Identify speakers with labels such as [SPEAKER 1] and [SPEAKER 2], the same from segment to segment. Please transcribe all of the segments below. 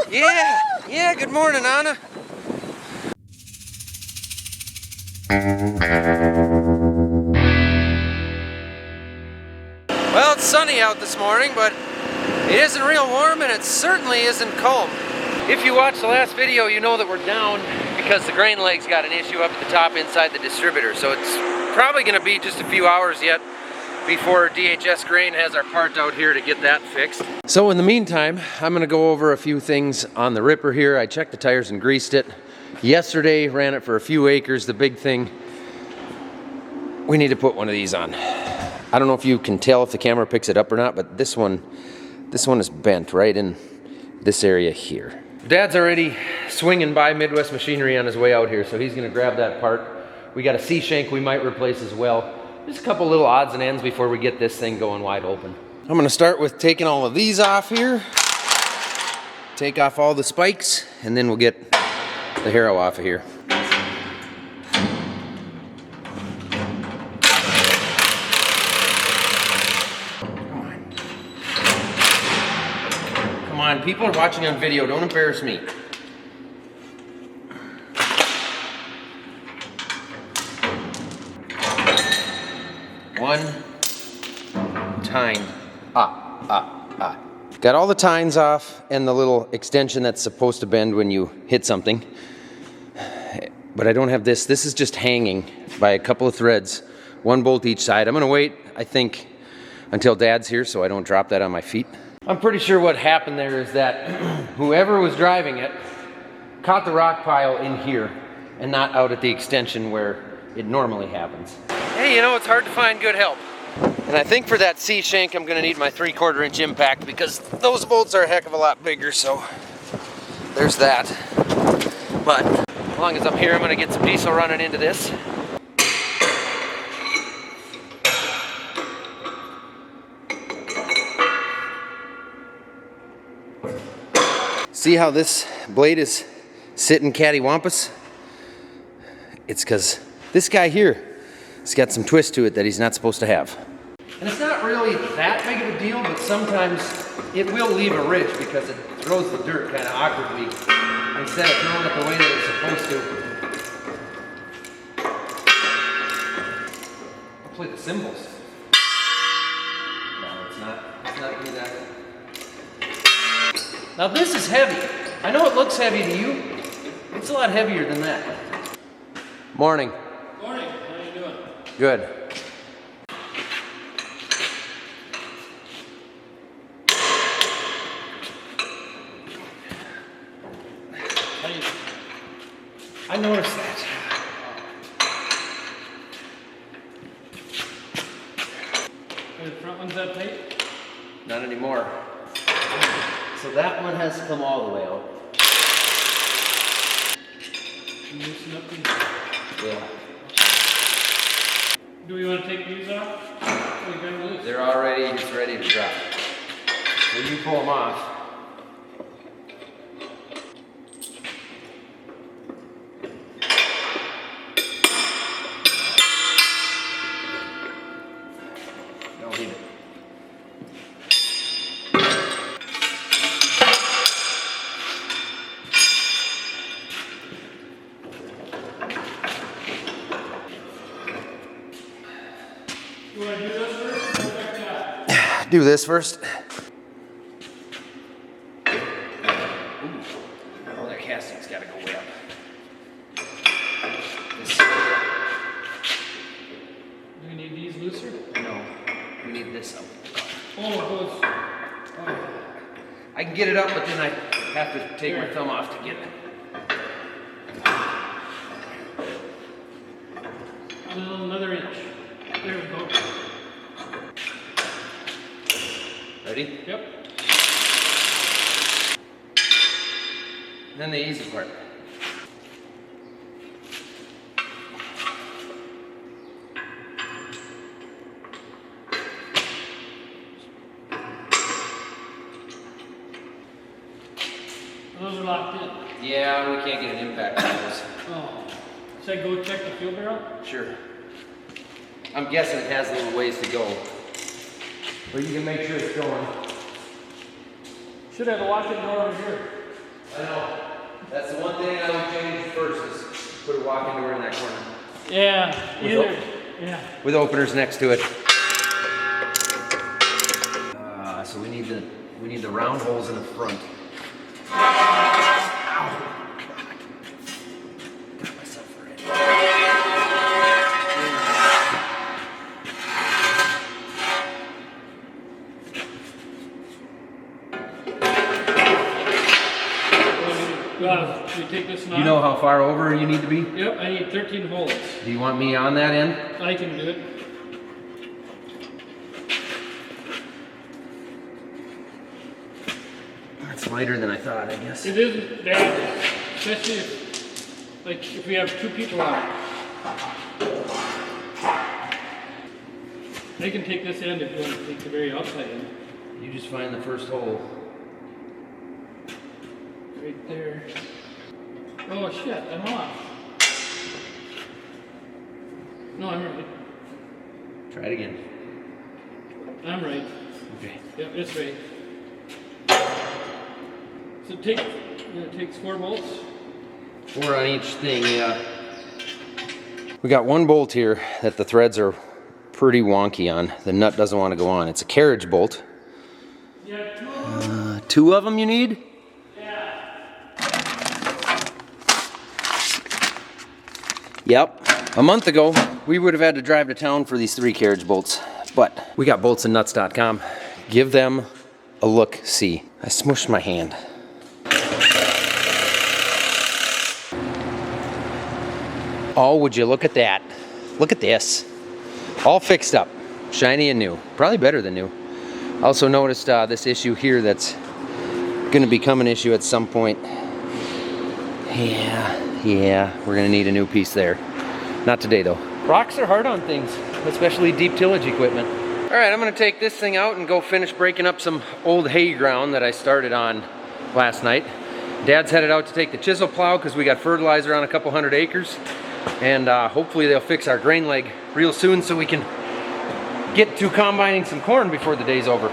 [SPEAKER 1] Yeah, good morning, Anna. Well, it's sunny out this morning, but it isn't real warm and it certainly isn't cold. If you watched the last video, you know that we're down because the grain leg's got an issue up at the top inside the distributor. So it's probably gonna be just a few hours yet before DHS Grain has our part out here to get that fixed. So in the meantime, I'm gonna go over a few things on the Ripper here. I checked the tires and greased it. Yesterday, ran it for a few acres. The big thing, we need to put one of these on. I don't know if you can tell if the camera picks it up or not, but this one is bent right in this area here. Dad's already swinging by Midwest Machinery on his way out here, so he's gonna grab that part. We got a C-shank we might replace as well. Just a couple little odds and ends before we get this thing going wide open. I'm gonna start with taking all of these off here. Take off all the spikes, and then we'll get the harrow off of here. Come on, people are watching on video, don't embarrass me. One tine. Got all the tines off and the little extension that's supposed to bend when you hit something. But I don't have this. This is just hanging by a couple of threads, one bolt each side. I'm gonna wait, I think, until Dad's here so I don't drop that on my feet. I'm pretty sure what happened there is that whoever was driving it caught the rock pile in here and not out at the extension where it normally happens. Hey, you know, it's hard to find good help. And I think for that C-shank, I'm gonna need my 3/4 inch impact because those bolts are a heck of a lot bigger, so there's that. But as long as I'm here, I'm gonna get some diesel running into this. See how this blade is sitting cattywampus? It's because this guy here has got some twist to it that he's not supposed to have. And it's not really that big of a deal, but sometimes it will leave a ridge because it throws the dirt kind of awkwardly instead of throwing it the way that it's supposed to. I'll play the cymbals. No, it's not really that. Now this is heavy. I know it looks heavy to you. It's a lot heavier than that. Morning.
[SPEAKER 2] Morning. How are you doing?
[SPEAKER 1] Good. I noticed that.
[SPEAKER 2] Are the front ones that tight?
[SPEAKER 1] Not anymore. So that one has to come all the way out.
[SPEAKER 2] Can you loosen up these?
[SPEAKER 1] Yeah.
[SPEAKER 2] Do we want to take these off? Or you got them loose?
[SPEAKER 1] They're already just ready to drop. So you pull them off. Don't leave it.
[SPEAKER 2] You want to do this first? Or check that?
[SPEAKER 1] Do this first. Oh, that casting's got to go way up. This.
[SPEAKER 2] Do we need these looser?
[SPEAKER 1] No, we need this up.
[SPEAKER 2] Oh, it goes. Oh.
[SPEAKER 1] I can get it up, but then I have to take my thumb off to get it.
[SPEAKER 2] Another inch. There we go.
[SPEAKER 1] Ready?
[SPEAKER 2] Yep.
[SPEAKER 1] And then the easy part.
[SPEAKER 2] Those are locked in.
[SPEAKER 1] Yeah, we can't get an impact on those.
[SPEAKER 2] Oh. Should I go check the fuel barrel?
[SPEAKER 1] Sure. I'm guessing it has a little ways to go. But you can make sure it's going.
[SPEAKER 2] Should have a lock-in door over here.
[SPEAKER 1] I know. That's the one thing I would change first is put a walk-in door in that corner.
[SPEAKER 2] Yeah, either. Yeah.
[SPEAKER 1] With openers next to it. So we need the round holes in the front.
[SPEAKER 2] Should we take this knot?
[SPEAKER 1] You know how far over you need to be?
[SPEAKER 2] Yep, I need 13 holes.
[SPEAKER 1] Do you want me on that end?
[SPEAKER 2] I can do it.
[SPEAKER 1] It's lighter than I thought, I guess.
[SPEAKER 2] It isn't bad, especially if we have two people out. I can take this end if you want to take the very outside end.
[SPEAKER 1] You just find the first hole.
[SPEAKER 2] Right there. Oh shit, I'm off. No, I'm right.
[SPEAKER 1] Try it again.
[SPEAKER 2] I'm right.
[SPEAKER 1] Okay.
[SPEAKER 2] Yep, it's right. So it takes 4 bolts.
[SPEAKER 1] 4 on each thing, yeah. We got one bolt here that the threads are pretty wonky on. The nut doesn't want to go on. It's a carriage bolt.
[SPEAKER 2] Yeah, 2 of them.
[SPEAKER 1] 2 of them you need? Yep. A month ago, we would have had to drive to town for these 3 carriage bolts, but we got boltsandnuts.com. Give them a look, see. I smushed my hand. Oh, would you look at that? Look at this. All fixed up, shiny and new. Probably better than new. Also noticed this issue here that's gonna become an issue at some point. Yeah, we're gonna need a new piece there. Not today though. Rocks are hard on things, especially deep tillage equipment. All right, I'm gonna take this thing out and go finish breaking up some old hay ground that I started on last night. Dad's headed out to take the chisel plow because we got fertilizer on a couple hundred acres. And hopefully they'll fix our grain leg real soon so we can get to combining some corn before the day's over.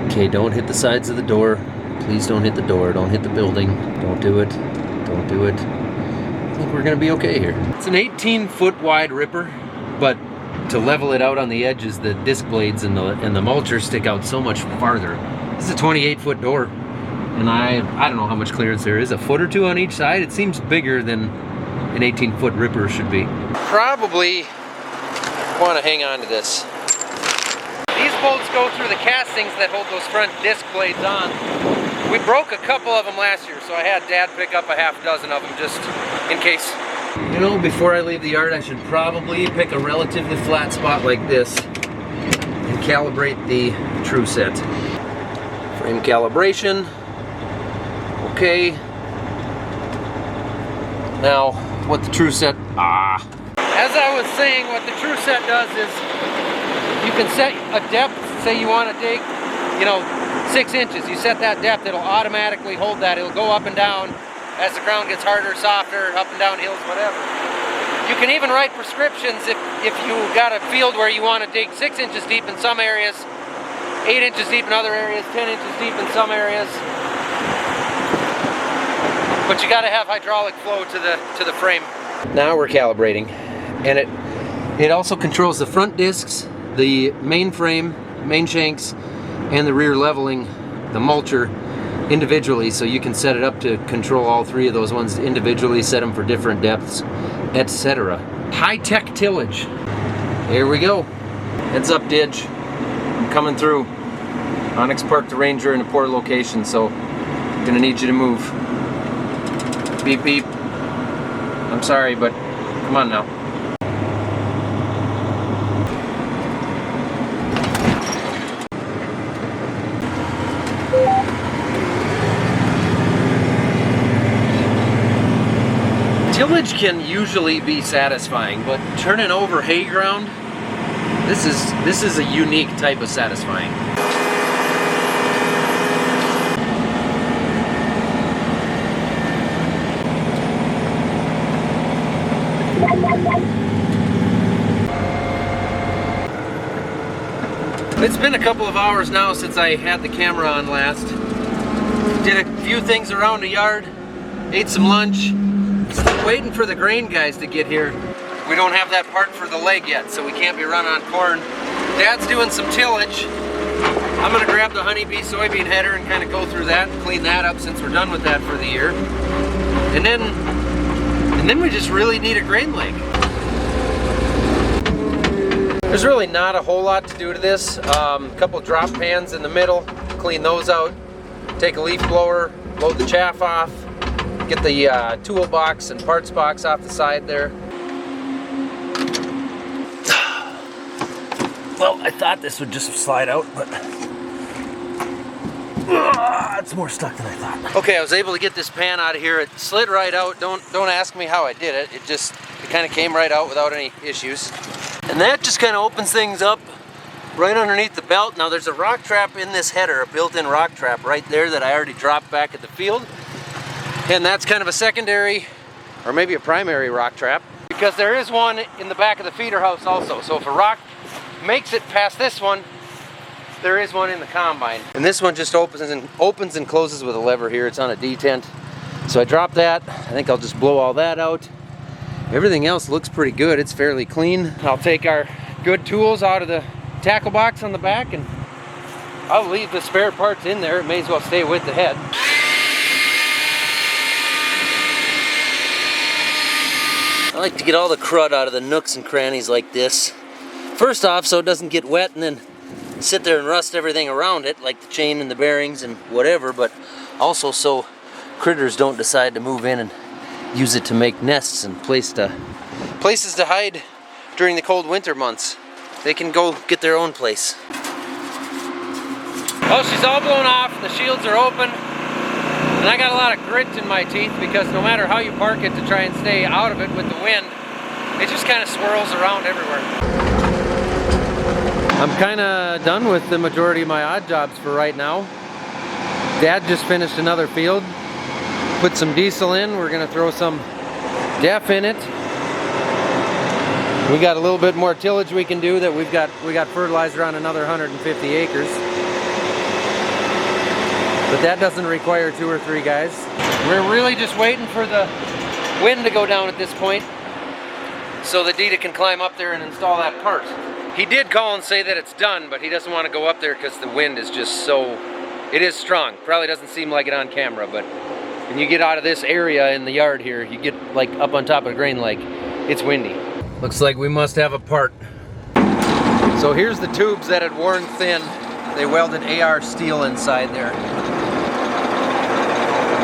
[SPEAKER 1] Okay, don't hit the sides of the door. Please don't hit the door, don't hit the building. Don't do it, don't do it. I think we're gonna be okay here. It's an 18-foot wide ripper, but to level it out on the edges, the disc blades and the mulcher stick out so much farther. This is a 28-foot door, and I don't know how much clearance there is, a foot or 2 on each side. It seems bigger than an 18-foot ripper should be. Probably want to hang on to this. These bolts go through the castings that hold those front disc blades on. We broke a couple of them last year, so I had Dad pick up a half dozen of them just in case. You know, before I leave the yard, I should probably pick a relatively flat spot like this and calibrate the true set. Frame calibration. Okay. Now, what the true set, As I was saying, what the true set does is you can set a depth, say you want to dig, 6 inches. You set that depth, it'll automatically hold that. It'll go up and down as the ground gets harder, softer, up and down hills, whatever. You can even write prescriptions if you got a field where you want to dig 6 inches deep in some areas, 8 inches deep in other areas, 10 inches deep in some areas. But you got to have hydraulic flow to the frame. Now we're calibrating, and it also controls the front discs, the main frame, main shanks, and the rear leveling, the mulcher, individually, so you can set it up to control all 3 of those ones individually, set them for different depths, etc. High-tech tillage. Here we go. Heads up, Didge. I'm coming through. Onyx parked the Ranger in a poor location, so I'm gonna need you to move. Beep beep. I'm sorry, but come on now. Tillage can usually be satisfying, but turning over hay ground, this is a unique type of satisfying. It's been a couple of hours now since I had the camera on last. Did a few things around the yard, ate some lunch. Still waiting for the grain guys to get here. We don't have that part for the leg yet, so we can't be running on corn. Dad's doing some tillage. I'm gonna grab the honeybee soybean header and kind of go through that and clean that up since we're done with that for the year. And then we just really need a grain leg. There's really not a whole lot to do to this. A couple drop pans in the middle, clean those out. Take a leaf blower, load the chaff off, get the toolbox and parts box off the side there. Well, I thought this would just slide out, but it's more stuck than I thought. Okay, I was able to get this pan out of here. It slid right out. Don't ask me how I did it. It kind of came right out without any issues. And that just kind of opens things up right underneath the belt. Now there's a rock trap in this header, a built-in rock trap right there that I already dropped back at the field. And that's kind of a secondary, or maybe a primary rock trap, because there is one in the back of the feeder house also. So if a rock makes it past this one, there is one in the combine. And this one just opens and closes with a lever here. It's on a detent. So I dropped that. I think I'll just blow all that out. Everything else looks pretty good. It's fairly clean. I'll take our good tools out of the tackle box on the back and I'll leave the spare parts in there. It may as well stay with the head. I like to get all the crud out of the nooks and crannies like this. First off, so it doesn't get wet and then sit there and rust everything around it, like the chain and the bearings and whatever, but also so critters don't decide to move in and use it to make nests and places to hide during the cold winter months. They can go get their own place. Well, she's all blown off, the shields are open, and I got a lot of grit in my teeth because no matter how you park it to try and stay out of it with the wind, it just kind of swirls around everywhere. I'm kind of done with the majority of my odd jobs for right now. Dad just finished another field. Put some diesel in. We're gonna throw some DEF in it. We got a little bit more tillage we can do. That we got fertilizer on another 150 acres. But that doesn't require 2 or 3 guys. We're really just waiting for the wind to go down at this point so that Dita can climb up there and install that part. He did call and say that it's done, but he doesn't want to go up there because the wind is just so, it is strong. Probably doesn't seem like it on camera, but when you get out of this area in the yard here, you get like up on top of the grain leg, it's windy. Looks like we must have a part. So here's the tubes that had worn thin. They welded AR steel inside there.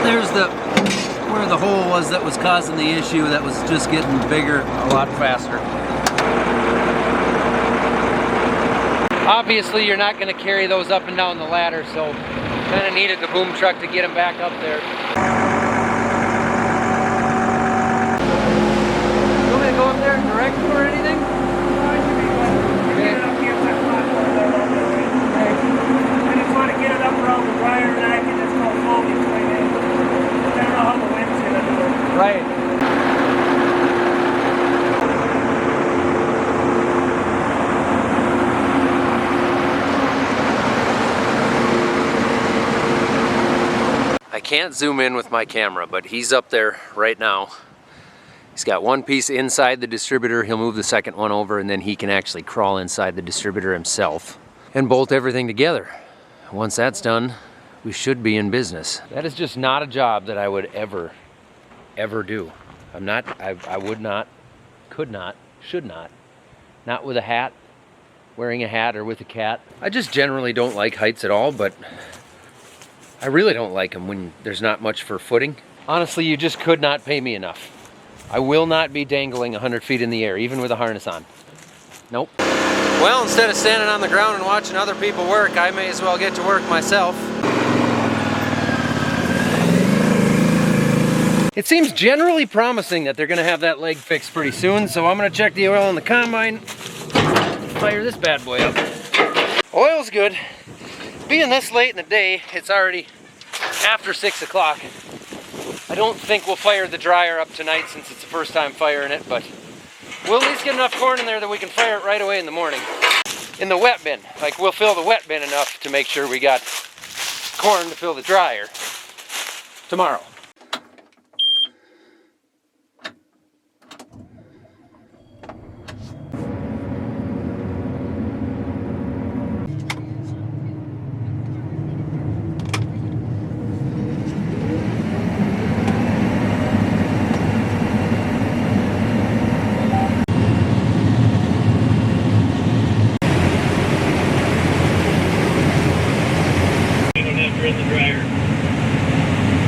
[SPEAKER 1] There's where the hole was that was causing the issue, that was just getting bigger a lot faster. Obviously you're not going to carry those up and down the ladder, so kind of needed the boom truck to get them back up there. You want me to go up there and direct them or anything?
[SPEAKER 3] I just want to get it up around the dryer and I can just go slowly swing in. I don't know how the wind's going to do it.
[SPEAKER 1] Right. I can't zoom in with my camera, but he's up there right now. He's got one piece inside the distributor. He'll move the second one over and then he can actually crawl inside the distributor himself and bolt everything together. Once that's done, we should be in business. That is just not a job that I would ever do. I would not, could not, should not. Not with a hat, wearing a hat, or with a cat. I just generally don't like heights at all, but I really don't like them when there's not much for footing. Honestly, you just could not pay me enough. I will not be dangling 100 feet in the air, even with a harness on. Nope. Well, instead of standing on the ground and watching other people work, I may as well get to work myself. It seems generally promising that they're gonna have that leg fixed pretty soon, so I'm gonna check the oil in the combine, fire this bad boy up. Oil's good. Being this late in the day, it's already after 6 o'clock. I don't think we'll fire the dryer up tonight since it's the first time firing it, but we'll at least get enough corn in there that we can fire it right away in the morning. in the wet bin. Like, we'll fill the wet bin enough to make sure we got corn to fill the dryer tomorrow.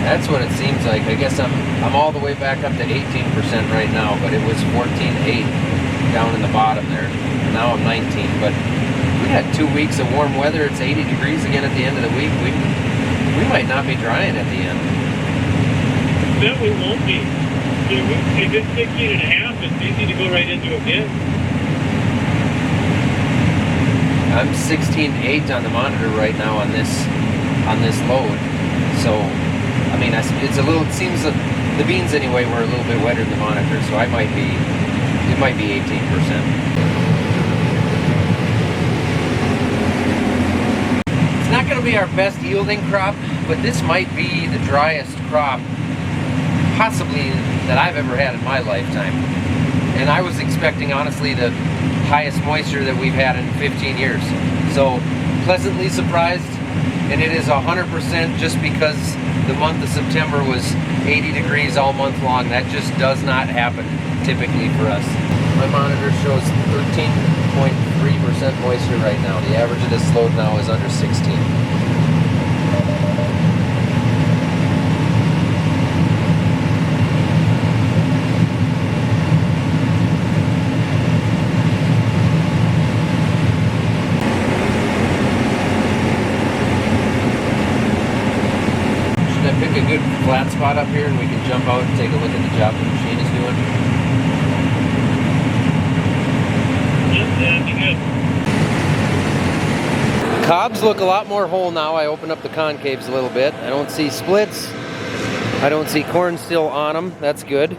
[SPEAKER 1] That's what it seems like. I guess I'm all the way back up to 18% right now, but it was 14.8 down in the bottom there. Now I'm 19, but we had 2 weeks of warm weather. It's 80 degrees again at the end of the week. We might not be drying at the end.
[SPEAKER 3] I bet we won't be. If it's 16.5, it's easy to go right into a bin.
[SPEAKER 1] I'm 16.8 on the monitor right now on this load. So, I mean, it's a little. It seems that the beans anyway were a little bit wetter than the monitor, so it might be 18%. It's not going to be our best yielding crop, but this might be the driest crop possibly that I've ever had in my lifetime. And I was expecting, honestly, the highest moisture that we've had in 15 years. So, pleasantly surprised, and it is 100% just because the month of September was 80 degrees all month long. That just does not happen typically for us. My monitor shows 13.3% moisture right now. The average of this load now is under 16. Pick a good flat spot up here and we can jump out and take a look at the job the machine is doing.
[SPEAKER 3] Yep, that'd be good.
[SPEAKER 1] Cobs look a lot more whole now. I open up the concaves a little bit. I don't see splits. I don't see corn still on them. That's good.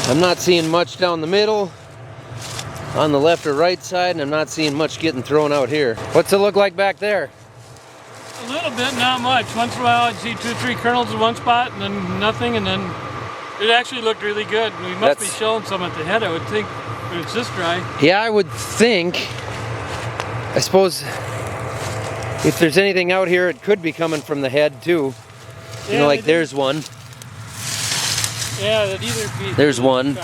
[SPEAKER 1] I'm not seeing much down the middle, on the left or right side, and I'm not seeing much getting thrown out here. What's it look like back there?
[SPEAKER 2] A little bit, not much. Once in a while I'd see 2 or 3 kernels in one spot and then nothing, and then it actually looked really good. We must be showing some at the head, I would think, when it's this dry.
[SPEAKER 1] Yeah, I would think. I suppose if there's anything out here, it could be coming from the head too. You know, like there's one.
[SPEAKER 2] Yeah, that'd either be...
[SPEAKER 1] There's one.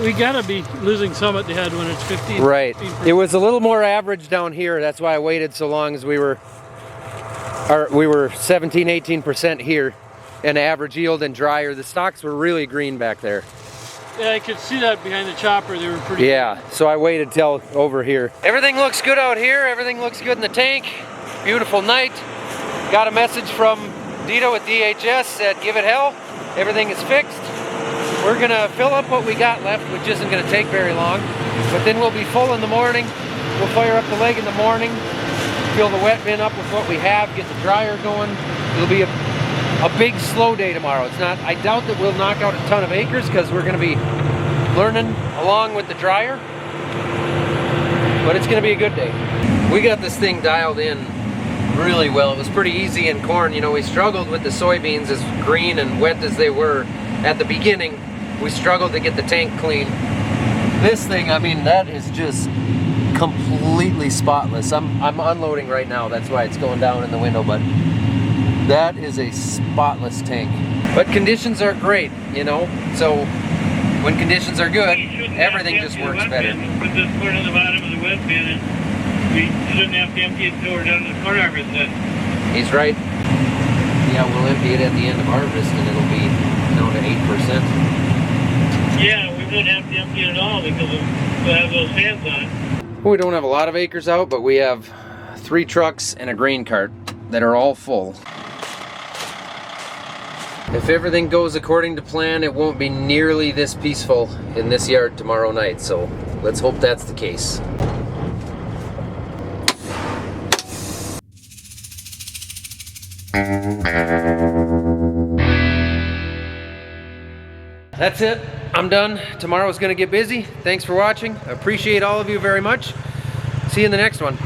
[SPEAKER 2] We gotta be losing some at the head when it's 15.
[SPEAKER 1] Right.
[SPEAKER 2] 15%.
[SPEAKER 1] It was a little more average down here. That's why I waited so long, as we were 17, 18% here, and average yield and drier. The stalks were really green back there.
[SPEAKER 2] Yeah, I could see that behind the chopper. They were pretty.
[SPEAKER 1] Yeah. So I waited till over here. Everything looks good out here. Everything looks good in the tank. Beautiful night. Got a message from Dito at DHS, said give it hell. Everything is fixed. We're gonna fill up what we got left, which isn't gonna take very long, but then we'll be full in the morning. We'll fire up the leg in the morning, fill the wet bin up with what we have, get the dryer going. It'll be a big slow day tomorrow. It's not, I doubt that we'll knock out a ton of acres because we're gonna be learning along with the dryer, but it's gonna be a good day. We got this thing dialed in really well. It was pretty easy in corn. You know, we struggled with the soybeans, as green and wet as they were at the beginning. We struggled to get the tank clean. This thing, I mean, that is just completely spotless. I'm unloading right now, that's why it's going down in the window, but that is a spotless tank. But conditions are great, you know, so when conditions are good, everything just works better.
[SPEAKER 3] Put this corn on the bottom of the wet bin, and we shouldn't have to empty it until we're done with the corn harvest then.
[SPEAKER 1] He's right. Yeah, we'll empty it at the end of harvest and it'll be down to 8%.
[SPEAKER 3] Yeah, we wouldn't have to empty it at all because we'll have those fans on.
[SPEAKER 1] We don't have a lot of acres out, but we have 3 trucks and a grain cart that are all full. If everything goes according to plan, it won't be nearly this peaceful in this yard tomorrow night, so let's hope that's the case. That's it. I'm done. Tomorrow's gonna get busy. Thanks for watching. I appreciate all of you very much. See you in the next one.